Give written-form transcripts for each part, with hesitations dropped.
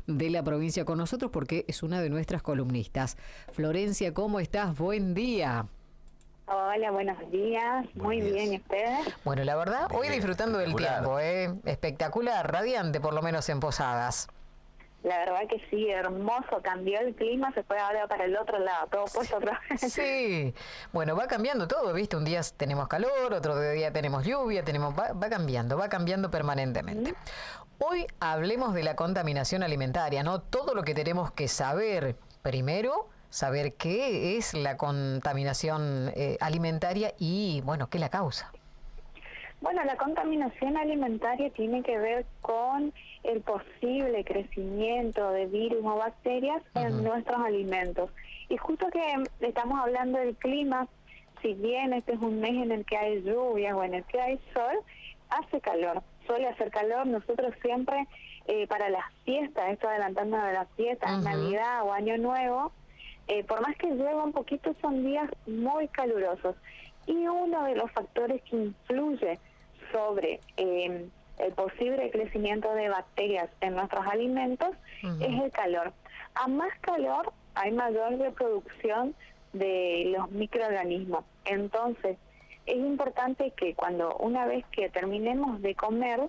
de la provincia con nosotros porque es una de nuestras columnistas. Florencia, ¿cómo estás? Buen día. Hola, buenos días. Muy bien, ¿y ustedes? Bueno, la verdad, hoy disfrutando del tiempo, espectacular, radiante, por lo menos en Posadas. La verdad que sí, hermoso, cambió el clima, se fue ahora para el otro lado, todo puesto otra vez. Sí, bueno, va cambiando todo, ¿viste? Un día tenemos calor, otro día tenemos lluvia, va cambiando permanentemente. Hoy hablemos de la contaminación alimentaria, ¿no? Todo lo que tenemos que saber primero, saber qué es la contaminación alimentaria y, bueno, qué la causa. Bueno, la contaminación alimentaria tiene que ver con el posible crecimiento de virus o bacterias en nuestros alimentos. Y justo que estamos hablando del clima, si bien este es un mes en el que hay lluvia o en el que hay sol, hace calor, suele hacer calor. Nosotros siempre para las fiestas, esto adelantando de las fiestas, Navidad o Año Nuevo, por más que llueva un poquito, son días muy calurosos. Y uno de los factores que influye sobre el posible crecimiento de bacterias en nuestros alimentos es el calor. A más calor hay mayor reproducción de los microorganismos. Entonces, es importante que una vez que terminemos de comer,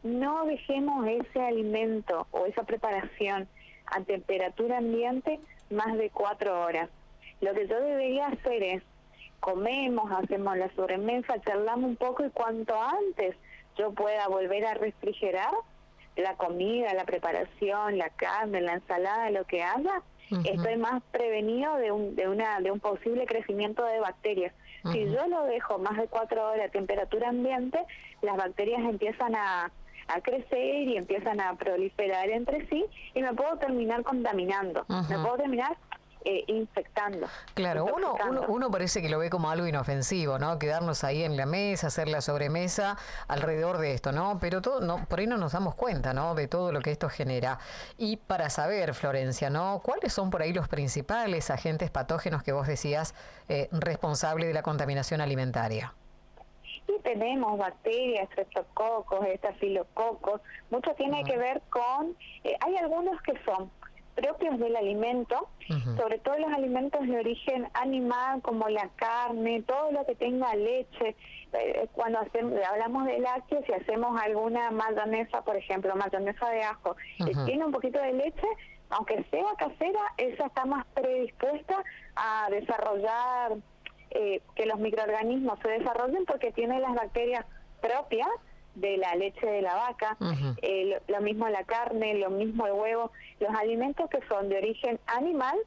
no dejemos ese alimento o esa preparación a temperatura ambiente más de 4 horas. Lo que yo debería hacer es comemos, hacemos la sobremesa, charlamos un poco y cuanto antes yo pueda volver a refrigerar la comida, la preparación, la carne, la ensalada, lo que haga, estoy más prevenido de un posible crecimiento de bacterias. Si yo lo dejo más de 4 horas a temperatura ambiente, las bacterias empiezan a crecer y empiezan a proliferar entre sí y me puedo terminar contaminando, me puedo terminar infectando. Claro, uno parece que lo ve como algo inofensivo, ¿no? Quedarnos ahí en la mesa, hacer la sobremesa alrededor de esto, ¿no? Pero por ahí no nos damos cuenta, ¿no? De todo lo que esto genera. Y para saber, Florencia, ¿no? ¿Cuáles son por ahí los principales agentes patógenos que vos decías responsables de la contaminación alimentaria? Y tenemos bacterias, estreptococos, estafilococos, mucho tiene que ver con, hay algunos que son propios del alimento, sobre todo los alimentos de origen animal como la carne, todo lo que tenga leche. Cuando hablamos de lácteos, si hacemos alguna mayonesa, por ejemplo, mayonesa de ajo, tiene un poquito de leche, aunque sea casera, esa está más predispuesta a desarrollar, que los microorganismos se desarrollen porque tiene las bacterias propias de la leche de la vaca, lo mismo la carne, lo mismo el huevo. Los alimentos que son de origen animal,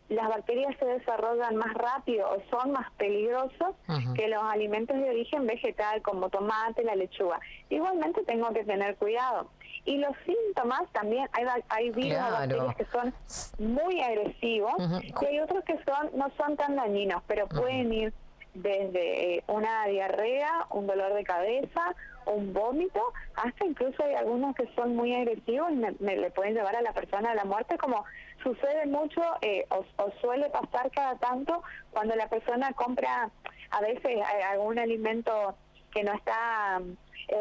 las bacterias se desarrollan más rápido o son más peligrosos que los alimentos de origen vegetal como tomate, la lechuga. Igualmente tengo que tener cuidado. Y los síntomas también, hay virus o bacterias que son muy agresivos y hay otros que no son tan dañinos, pero pueden ir desde una diarrea, un dolor de cabeza, un vómito, hasta incluso hay algunos que son muy agresivos y le pueden llevar a la persona a la muerte, como sucede mucho o suele pasar cada tanto cuando la persona compra a veces algún alimento que no está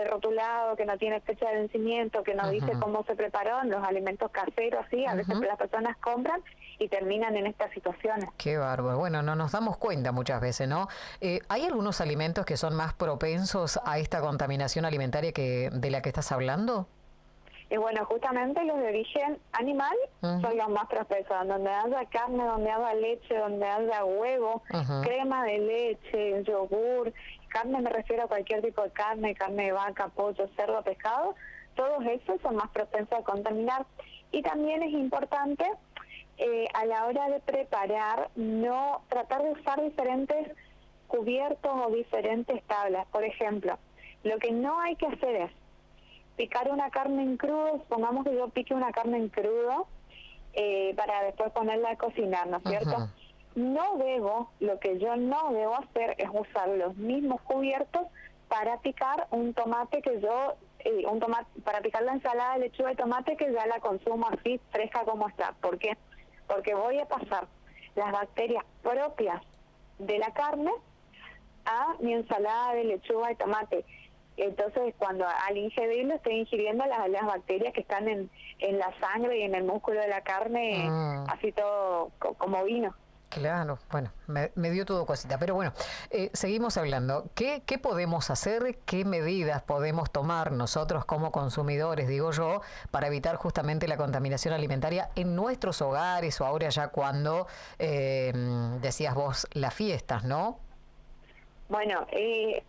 rotulado, que no tiene fecha de vencimiento, que no dice cómo se preparó, los alimentos caseros, sí, a veces las personas compran y terminan en estas situaciones. Qué bárbaro. Bueno, no nos damos cuenta muchas veces, ¿no? ¿Hay algunos alimentos que son más propensos a esta contaminación alimentaria de la que estás hablando? Y bueno, justamente los de origen animal son los más propensos, donde haya carne, donde haya leche, donde haya huevo, crema de leche, yogur, carne me refiero a cualquier tipo de carne de vaca, pollo, cerdo, pescado, todos esos son más propensos a contaminar. Y también es importante a la hora de preparar, no tratar de usar diferentes cubiertos o diferentes tablas. Por ejemplo, lo que no hay que hacer es picar una carne en crudo. Supongamos que yo pique una carne en crudo para después ponerla a cocinar, ¿no es cierto? Lo que yo no debo hacer es usar los mismos cubiertos para picar un tomate para picar la ensalada de lechuga y tomate que ya la consumo así fresca como está. ¿Por qué? Porque voy a pasar las bacterias propias de la carne a mi ensalada de lechuga y tomate. Entonces, cuando al ingerirlo, estoy ingiriendo las bacterias que están en la sangre y en el músculo de la carne, así todo como vino. Claro, bueno, me dio todo cosita, pero bueno, seguimos hablando. ¿Qué podemos hacer? ¿Qué medidas podemos tomar nosotros como consumidores, digo yo, para evitar justamente la contaminación alimentaria en nuestros hogares o ahora ya cuando, decías vos, las fiestas, ¿no? Bueno,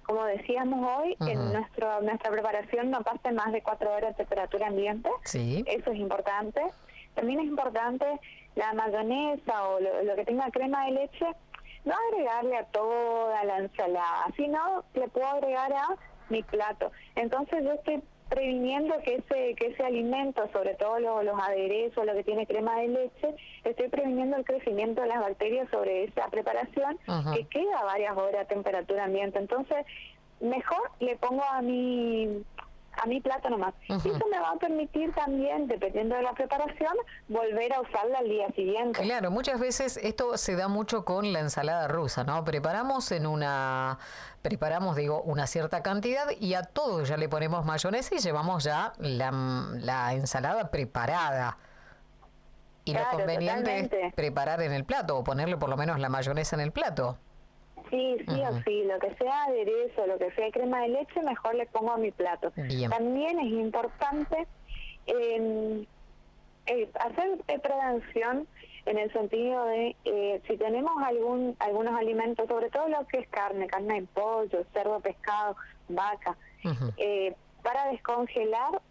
como decíamos hoy, en nuestra preparación no pasa más de 4 horas de temperatura ambiente. Sí. Eso es importante. También es importante la mayonesa o lo que tenga crema de leche, no agregarle a toda la ensalada, sino le puedo agregar a mi plato. Entonces yo estoy previniendo que ese alimento, sobre todo los aderezos, lo que tiene crema de leche, estoy previniendo el crecimiento de las bacterias sobre esa preparación que queda varias horas a temperatura ambiente. Entonces, mejor le pongo a mi plato nomás. Y eso me va a permitir también, dependiendo de la preparación, volver a usarla al día siguiente. Claro, muchas veces esto se da mucho con la ensalada rusa, ¿no? Preparamos, digo, una cierta cantidad y a todo ya le ponemos mayonesa y llevamos ya la ensalada preparada. Y claro, lo conveniente totalmente. es preparar en el plato o ponerle por lo menos la mayonesa en el plato. Sí, o sí, lo que sea aderezo, lo que sea crema de leche, mejor le pongo a mi plato. Bien. También es importante hacer prevención en el sentido de si tenemos algunos alimentos, sobre todo lo que es carne de pollo, cerdo, pescado, vaca, para descongelar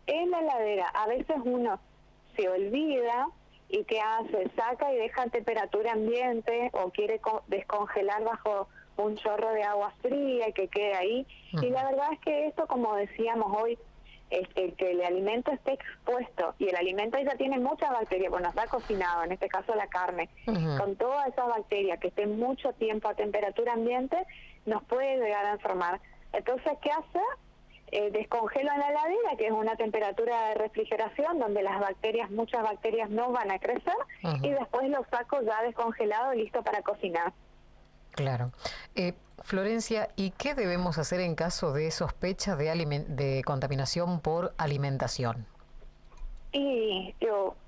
en la heladera. A veces uno se olvida. ¿Y qué hace? Saca y deja a temperatura ambiente o quiere descongelar bajo un chorro de agua fría y que quede ahí. Y la verdad es que esto, como decíamos hoy, que el alimento esté expuesto y el alimento ya tiene muchas bacterias, bueno, está cocinado, en este caso la carne, con todas esas bacterias que estén mucho tiempo a temperatura ambiente, nos puede llegar a enfermar. Entonces, ¿qué hace? Descongelo en la heladera, que es una temperatura de refrigeración donde muchas bacterias no van a crecer, y después lo saco ya descongelado y listo para cocinar. Claro. Florencia, ¿y qué debemos hacer en caso de sospecha de contaminación por alimentación? Y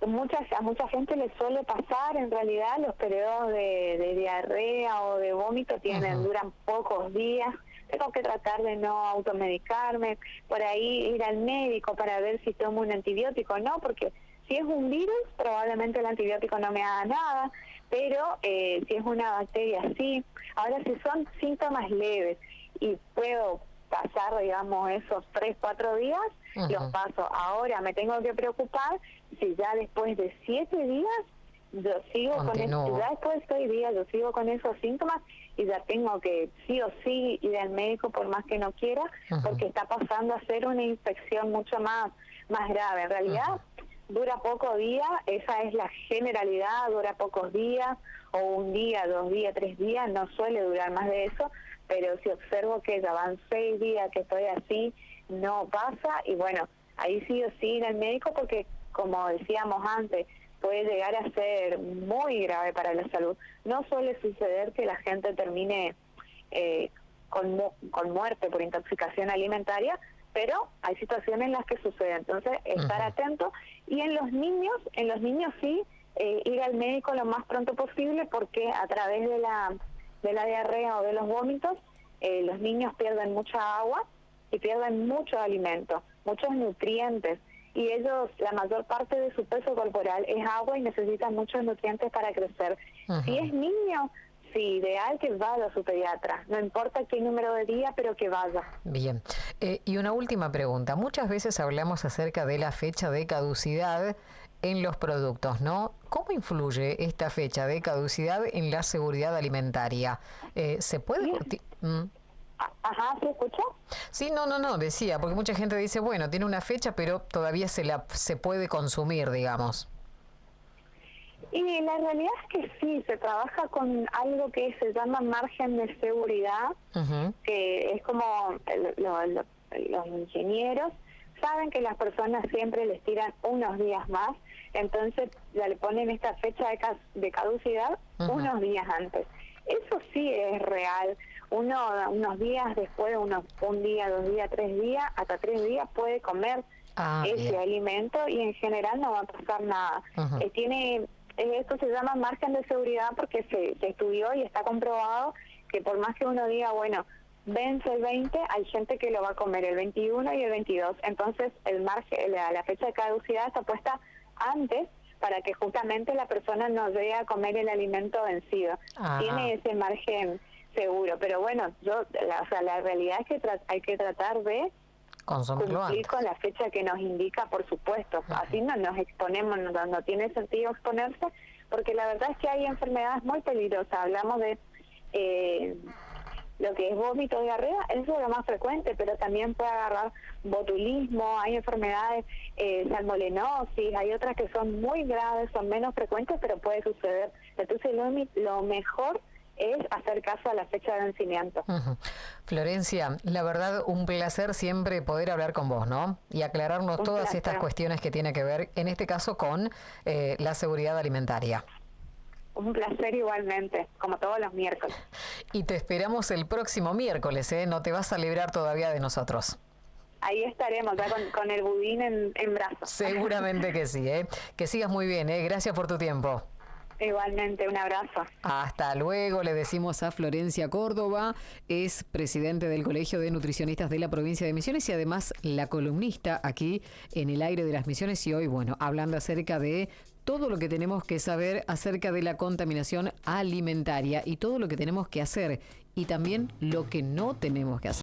a mucha gente le suele pasar, en realidad los periodos de diarrea o de vómito duran pocos días. Tengo que tratar de no automedicarme, por ahí ir al médico para ver si tomo un antibiótico o no, porque si es un virus, probablemente el antibiótico no me haga nada, pero si es una bacteria, sí. Ahora, si son síntomas leves y puedo pasar, digamos, esos 3-4 días, los paso. Ahora me tengo que preocupar si ya después de 7 días yo sigo con eso, ya después de 6 días yo sigo con esos síntomas y ya tengo que sí o sí ir al médico por más que no quiera, porque está pasando a ser una infección mucho más grave. En realidad dura pocos días, esa es la generalidad, dura pocos días, o 1 día, 2 días, 3 días, no suele durar más de eso, pero si observo que ya van 6 días que estoy así, no pasa, y bueno, ahí sí o sí ir al médico, porque como decíamos antes, puede llegar a ser muy grave para la salud. No suele suceder que la gente termine con muerte por intoxicación alimentaria, pero hay situaciones en las que sucede. Entonces, estar atento. Y en los niños sí, ir al médico lo más pronto posible, porque a través de la diarrea o de los vómitos, los niños pierden mucha agua y pierden mucho alimento, muchos nutrientes. Y ellos, la mayor parte de su peso corporal es agua y necesitan muchos nutrientes para crecer. Si es niño, sí, ideal que vaya a su pediatra, no importa qué número de día, pero que vaya. Bien. Y una última pregunta. Muchas veces hablamos acerca de la fecha de caducidad en los productos, ¿no? ¿Cómo influye esta fecha de caducidad en la seguridad alimentaria? ¿Se puede...? Ajá, ¿se escuchó? Sí, no, decía, porque mucha gente dice, bueno, tiene una fecha, pero todavía se puede consumir, digamos. Y la realidad es que sí, se trabaja con algo que se llama margen de seguridad, que es como los ingenieros saben que las personas siempre les tiran unos días más, entonces ya le ponen esta fecha de caducidad unos días antes. Eso sí es real. unos días después, un día, 2 días, 3 días, hasta 3 días puede comer ese bien. alimento y en general no va a pasar nada. Esto se llama margen de seguridad porque se estudió y está comprobado que por más que uno diga, bueno, vence el 20, hay gente que lo va a comer el 21 y el 22. Entonces el margen, la fecha de caducidad está puesta antes para que justamente la persona no llegue a comer el alimento vencido. Tiene ese margen seguro, pero bueno, la realidad es que hay que tratar de cumplir con la fecha que nos indica, por supuesto. Así no nos exponemos, no tiene sentido exponerse, porque la verdad es que hay enfermedades muy peligrosas. Hablamos de lo que es vómito, diarrea, eso es lo más frecuente, pero también puede agarrar botulismo, hay enfermedades, salmonellosis, hay otras que son muy graves, son menos frecuentes, pero puede suceder. Entonces lo mejor es hacer caso a la fecha de vencimiento. Florencia, la verdad, un placer siempre poder hablar con vos, ¿no? Y aclararnos todas estas cuestiones que tienen que ver, en este caso, con la seguridad alimentaria. Un placer igualmente, como todos los miércoles. Y te esperamos el próximo miércoles, ¿eh? No te vas a librar todavía de nosotros. Ahí estaremos, ya con el budín en brazos. Seguramente que sí, ¿eh? Que sigas muy bien, ¿eh? Gracias por tu tiempo. Igualmente, un abrazo. Hasta luego, le decimos a Florencia Córdoba, es presidente del Colegio de Nutricionistas de la provincia de Misiones y además la columnista aquí en el aire de las Misiones y hoy, bueno, hablando acerca de todo lo que tenemos que saber acerca de la contaminación alimentaria y todo lo que tenemos que hacer y también lo que no tenemos que hacer.